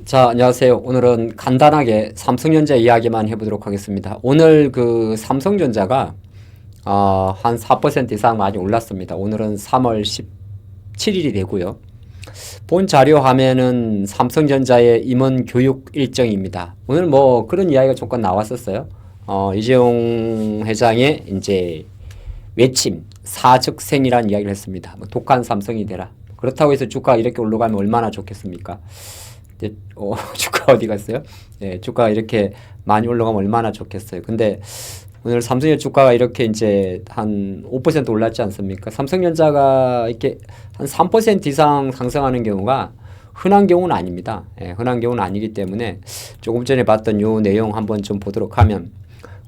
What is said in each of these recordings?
자, 안녕하세요. 오늘은 간단하게 삼성전자 이야기만 해보도록 하겠습니다. 오늘 그 삼성전자가 한 4% 이상 많이 올랐습니다. 오늘은 3월 17일이 되고요. 본 자료 화면은 삼성전자의 임원 교육 일정입니다. 오늘 뭐 그런 이야기가 잠깐 나왔었어요. 이재용 회장의 이제 외침, 사즉생이라는 이야기를 했습니다. 뭐 독한 삼성이 되라. 그렇다고 해서 주가가 이렇게 올라가면 얼마나 좋겠습니까? 주가 어디 갔어요? 예, 주가가 이렇게 많이 올라가면 얼마나 좋겠어요. 근데 오늘 삼성의 주가가 이렇게 이제 한 5% 올랐지 않습니까? 삼성전자가 이렇게 한 3% 이상 상승하는 경우가 흔한 경우는 아닙니다. 예, 흔한 경우는 아니기 때문에 조금 전에 봤던 요 내용 한번 좀 보도록 하면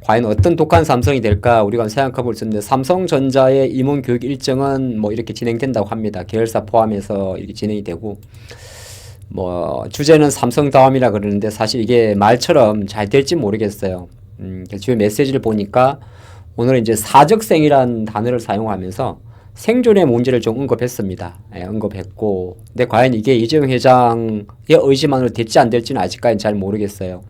과연 어떤 독한 삼성이 될까 우리가 생각해 볼 수 있는데, 삼성전자의 임원 교육 일정은 뭐 이렇게 진행된다고 합니다. 계열사 포함해서 이렇게 진행이 되고, 뭐 주제는 삼성다움이라 그러는데 사실 이게 말처럼 잘 될지 모르겠어요. 주요 메시지를 보니까 오늘은 이제 사적생이라는 단어를 사용하면서 생존의 문제를 좀 언급했습니다. 예, 언급했고, 근데 과연 이게 이재용 회장의 의지만으로 될지 안 될지는 아직까지는 잘 모르겠어요.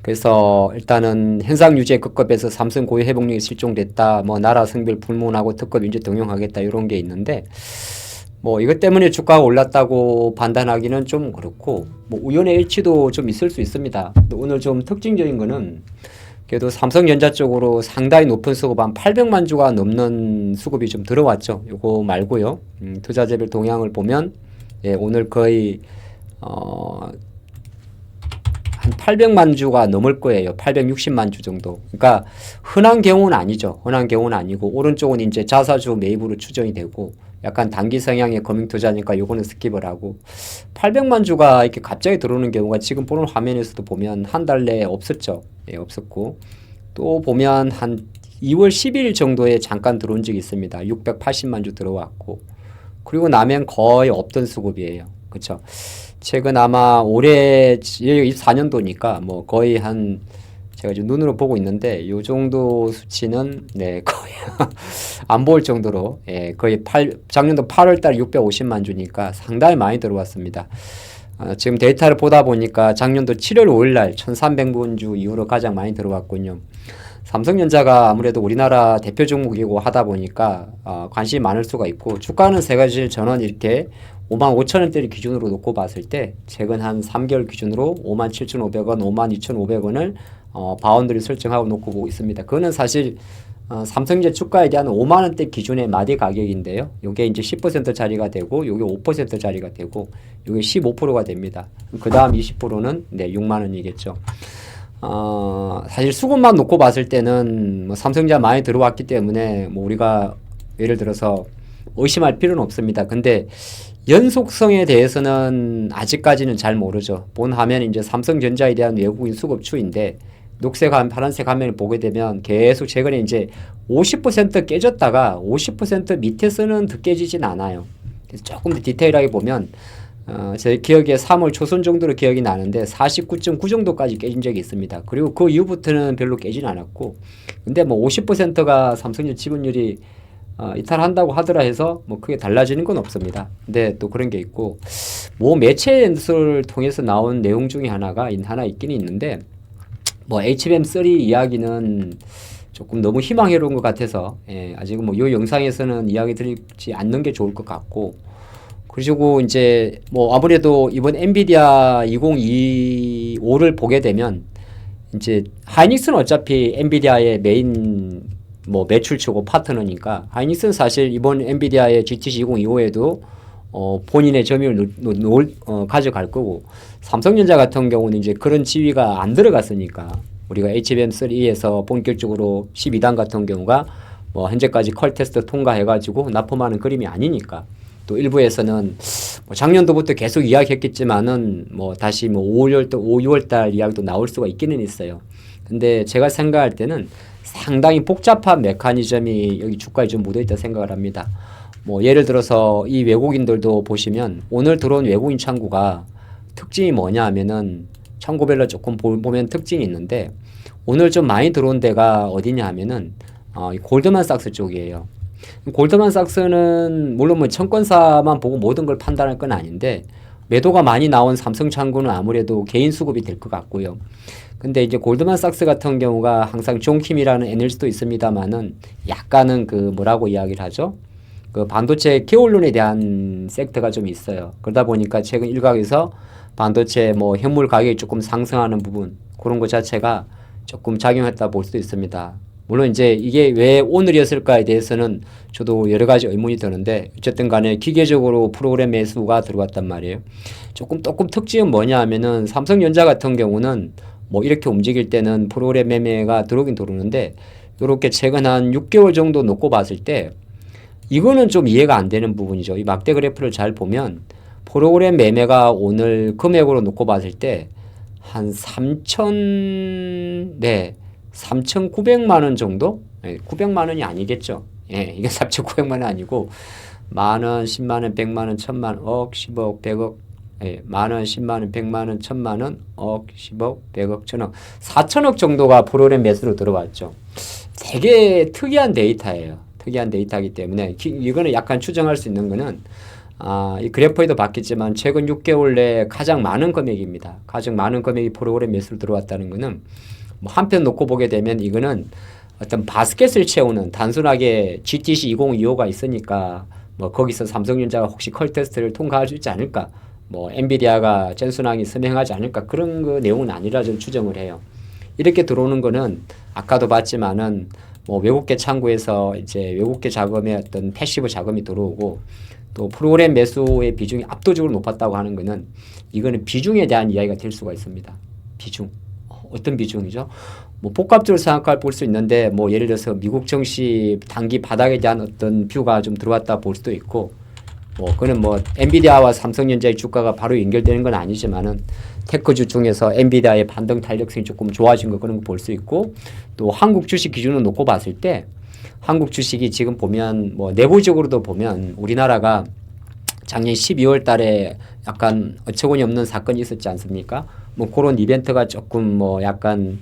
그래서 일단은 현상 유지의 급급에서 삼성 고유 회복력이 실종됐다, 뭐 나라 성별 불문하고 특급 인재 등용하겠다 이런 게 있는데, 뭐 이것 때문에 주가가 올랐다고 판단하기는 좀 그렇고, 뭐 우연의 일치도 좀 있을 수 있습니다. 오늘 좀 특징적인 거는 그래도 삼성전자 쪽으로 상당히 높은 수급, 한 800만 주가 넘는 수급이 좀 들어왔죠. 요거 말고요. 투자재별 동향을 보면, 예, 오늘 거의 한 800만 주가 넘을 거예요. 860만 주 정도. 그러니까 흔한 경우는 아니죠. 흔한 경우는 아니고, 오른쪽은 이제 자사주 매입으로 추정이 되고, 약간 단기 성향의 거민 투자니까 요거는 스킵을 하고, 800만 주가 이렇게 갑자기 들어오는 경우가 지금 보는 화면에서도 보면 한 달 내에 없었죠. 예, 없었고, 또 보면 한 2월 10일 정도에 잠깐 들어온 적이 있습니다. 680만 주 들어왔고, 그리고 나면 거의 없던 수급이에요. 그쵸? 최근 아마 올해 24년도니까 뭐 거의 한, 제가 지금 눈으로 보고 있는데 요 정도 수치는 네 거의 안 보일 정도로, 예, 거의 작년도 8월달 650만 주니까 상당히 많이 들어왔습니다. 지금 데이터를 보다 보니까 작년도 7월 5일날 1300만 주 이후로 가장 많이 들어왔군요. 삼성전자가 아무래도 우리나라 대표 종목이고 하다 보니까 관심이 많을 수가 있고, 주가는 세 가지 전원 이렇게 55,000원대를 기준으로 놓고 봤을 때 최근 한 3개월 기준으로 57,500원, 52,500원을 바운드리 설정하고 놓고 보고 있습니다. 그거는 사실 삼성전자 주가에 대한 5만원대 기준의 마디 가격인데요. 요게 이제 10%짜리가 되고, 요게 5%짜리가 되고, 요게 15%가 됩니다. 그 다음 20%는 네, 6만원이겠죠. 사실 수급만 놓고 봤을 때는 뭐 삼성전자 많이 들어왔기 때문에 뭐 우리가 예를 들어서 의심할 필요는 없습니다. 근데 연속성에 대해서는 아직까지는 잘 모르죠. 본 화면이 이제 삼성전자에 대한 외국인 수급 추인데, 녹색 파란색 화면을 보게 되면 계속 최근에 이제 50% 깨졌다가 50% 밑에서는 더 깨지진 않아요. 그래서 조금 더 디테일하게 보면 제 기억에 3월 초순 정도로 기억이 나는데 49.9 정도까지 깨진 적이 있습니다. 그리고 그 이후부터는 별로 깨진 않았고, 근데 뭐 50%가 삼성전자 지분율이 이탈한다고 하더라 해서 뭐 크게 달라지는 건 없습니다. 근데 또 그런 게 있고, 뭐 매체를 통해서 나온 내용 중에 하나 있긴 있는데, 뭐 HBM3 이야기는 조금 너무 희망해로운 것 같아서, 예, 아직은 뭐 이 영상에서는 이야기 드리지 않는 게 좋을 것 같고, 그리고 이제 뭐 아무래도 이번 엔비디아 2025를 보게 되면 이제 하이닉스는 어차피 엔비디아의 메인 뭐 매출처고 파트너니까, 하이닉스는 사실 이번 엔비디아의 GTC 2025에도 본인의 점유율을 가져갈 거고, 삼성전자 같은 경우는 이제 그런 지위가 안 들어갔으니까, 우리가 HBM3에서 본격적으로 12단 같은 경우가 뭐 현재까지 컬 테스트 통과해가지고 납품하는 그림이 아니니까, 또 일부에서는 뭐 작년도부터 계속 이야기했겠지만은 뭐 다시 뭐 5월달 이야기도 나올 수가 있기는 있어요. 근데 제가 생각할 때는 상당히 복잡한 메커니즘이 여기 주가에 좀 묻어있다 생각을 합니다. 뭐 예를 들어서 이 외국인들도 보시면 오늘 들어온 외국인 창구가 특징이 뭐냐 하면은, 창구별로 조금 보면 특징이 있는데, 오늘 좀 많이 들어온 데가 어디냐 하면은 골드만삭스 쪽이에요. 골드만삭스는 물론 뭐 청권사만 보고 모든 걸 판단할 건 아닌데, 매도가 많이 나온 삼성창구는 아무래도 개인 수급이 될 것 같고요. 근데 이제 골드만삭스 같은 경우가 항상 존킴이라는 애널리스트도 있습니다만은 약간은 그 뭐라고 이야기를 하죠? 그 반도체 기울론에 대한 섹터가 좀 있어요. 그러다 보니까 최근 일각에서 반도체 뭐 현물 가격이 조금 상승하는 부분 그런 것 자체가 조금 작용했다 볼 수도 있습니다. 물론 이제 이게 왜 오늘이었을까에 대해서는 저도 여러 가지 의문이 드는데 어쨌든 간에 기계적으로 프로그램 매수가 들어왔단 말이에요. 조금 특징은 뭐냐 하면은 삼성전자 같은 경우는 뭐 이렇게 움직일 때는 프로그램 매매가 들어오긴 들어오는데 이렇게 최근 한 6개월 정도 놓고 봤을 때 이거는 좀 이해가 안 되는 부분이죠. 이 막대 그래프를 잘 보면 프로그램 매매가 오늘 금액으로 놓고 봤을 때 한 3,900만 원 정도? 900만 원이 아니겠죠. 예, 이게 3,900만 원 아니고 만 원, 10만 원, 100만 원, 1000만 원, 억, 10억, 100억, 예, 만 원, 10만 원, 100만 원, 1000만 원, 억, 10억, 100억, 1000억, 4천억 정도가 프로그램 매수로 들어왔죠. 되게 특이한 데이터예요. 특이한 데이터이기 때문에 이거는 약간 추정할 수 있는 거는 이 그래프에도 봤겠지만 최근 6개월 내에 가장 많은 금액입니다. 가장 많은 금액이 프로그램 매수로 들어왔다는 거는 뭐 한편 놓고 보게 되면 이거는 어떤 바스켓을 채우는 단순하게 GTC 2025가 있으니까 뭐 거기서 삼성전자가 혹시 컬 테스트를 통과할 수 있지 않을까 뭐 엔비디아가 전순항이 선행하지 않을까 그런 그 내용은 아니라 좀 추정을 해요. 이렇게 들어오는 거는 아까도 봤지만은 뭐 외국계 창구에서 이제 외국계 자금의 어떤 패시브 자금이 들어오고 또 프로그램 매수의 비중이 압도적으로 높았다고 하는 거는 이거는 비중에 대한 이야기가 될 수가 있습니다. 비중. 어떤 비중이죠? 뭐 복합적으로 생각할 볼 수 있는데 뭐 예를 들어서 미국 증시 단기 바닥에 대한 어떤 뷰가 좀 들어왔다 볼 수도 있고 뭐 그는 뭐 엔비디아와 삼성전자의 주가가 바로 연결되는 건 아니지만은 테크주 중에서 엔비디아의 반등 탄력성이 조금 좋아진 거 그런 거 볼 수 있고 또 한국 주식 기준으로 놓고 봤을 때 한국 주식이 지금 보면 뭐 내부적으로도 보면 우리나라가 작년 12월 달에 약간 어처구니 없는 사건이 있었지 않습니까? 뭐 그런 이벤트가 조금 뭐 약간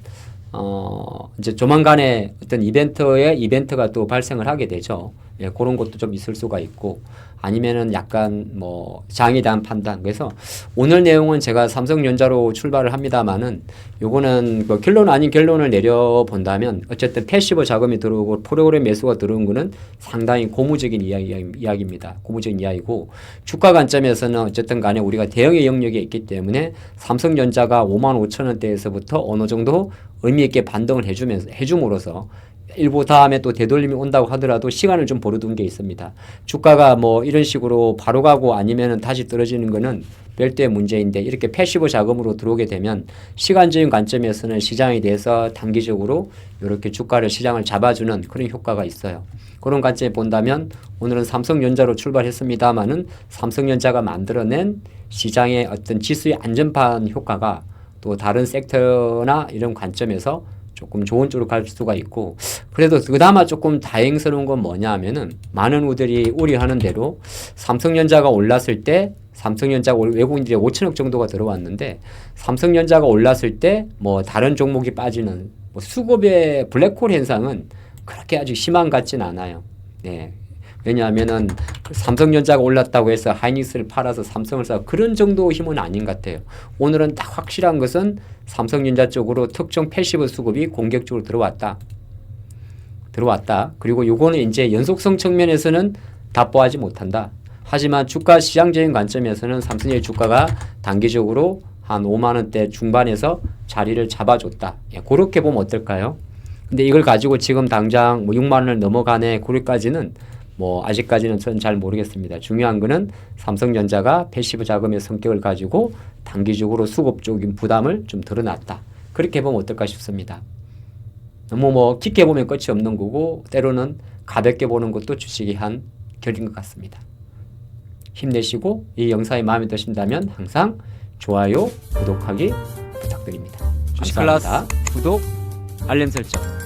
이제 조만간에 어떤 이벤트가 또 발생을 하게 되죠. 예, 그런 것도 좀 있을 수가 있고 아니면은 약간 뭐 장에 대한 판단. 그래서 오늘 내용은 제가 삼성전자로 출발을 합니다만은 요거는 뭐 결론 아닌 결론을 내려 본다면 어쨌든 패시브 자금이 들어오고 프로그램 매수가 들어온 거는 상당히 고무적인 이야기입니다. 고무적인 이야기고 주가 관점에서는 어쨌든 간에 우리가 대형의 영역에 있기 때문에 삼성전자가 55,000원대에서부터 어느 정도 의미 있게 반등을 해줌으로써 일부 다음에 또 되돌림이 온다고 하더라도 시간을 좀 벌어둔 게 있습니다. 주가가 뭐 이런 식으로 바로 가고 아니면은 다시 떨어지는 거는 별도의 문제인데 이렇게 패시브 자금으로 들어오게 되면 시간적인 관점에서는 시장에 대해서 단기적으로 이렇게 주가를 시장을 잡아주는 그런 효과가 있어요. 그런 관점에 본다면 오늘은 삼성전자로 출발했습니다만은 삼성전자가 만들어낸 시장의 어떤 지수의 안전판 효과가 또 다른 섹터나 이런 관점에서 조금 좋은 쪽으로 갈 수가 있고 그래도 그나마 조금 다행스러운 건 뭐냐 하면은 많은 우들이 우려하는 대로 삼성전자가 올랐을 때 삼성전자가 외국인들이 5천억 정도가 들어왔는데 삼성전자가 올랐을 때 뭐 다른 종목이 빠지는 뭐 수급의 블랙홀 현상은 그렇게 아주 심한 것 같진 않아요. 네. 왜냐하면은 삼성전자가 올랐다고 해서 하이닉스를 팔아서 삼성을 사 그런 정도 힘은 아닌 것 같아요. 오늘은 딱 확실한 것은 삼성전자 쪽으로 특정 패시브 수급이 공격적으로 들어왔다. 그리고 요거는 이제 연속성 측면에서는 답보하지 못한다. 하지만 주가 시장적인 관점에서는 삼성의 주가가 단기적으로 한 5만 원대 중반에서 자리를 잡아줬다. 예, 그렇게 보면 어떨까요? 근데 이걸 가지고 지금 당장 뭐 6만 원을 넘어가네. 그럴까지는 뭐 아직까지는 저는 잘 모르겠습니다. 중요한 거는 삼성전자가 패시브 자금의 성격을 가지고 단기적으로 수급적인 부담을 좀 드러났다. 그렇게 보면 어떨까 싶습니다. 너무 뭐 깊게 보면 끝이 없는 거고 때로는 가볍게 보는 것도 주식이 한 결인 것 같습니다. 힘내시고 이 영상이 마음에 드신다면 항상 좋아요, 구독하기 부탁드립니다. 주식클래스 구독, 알림 설정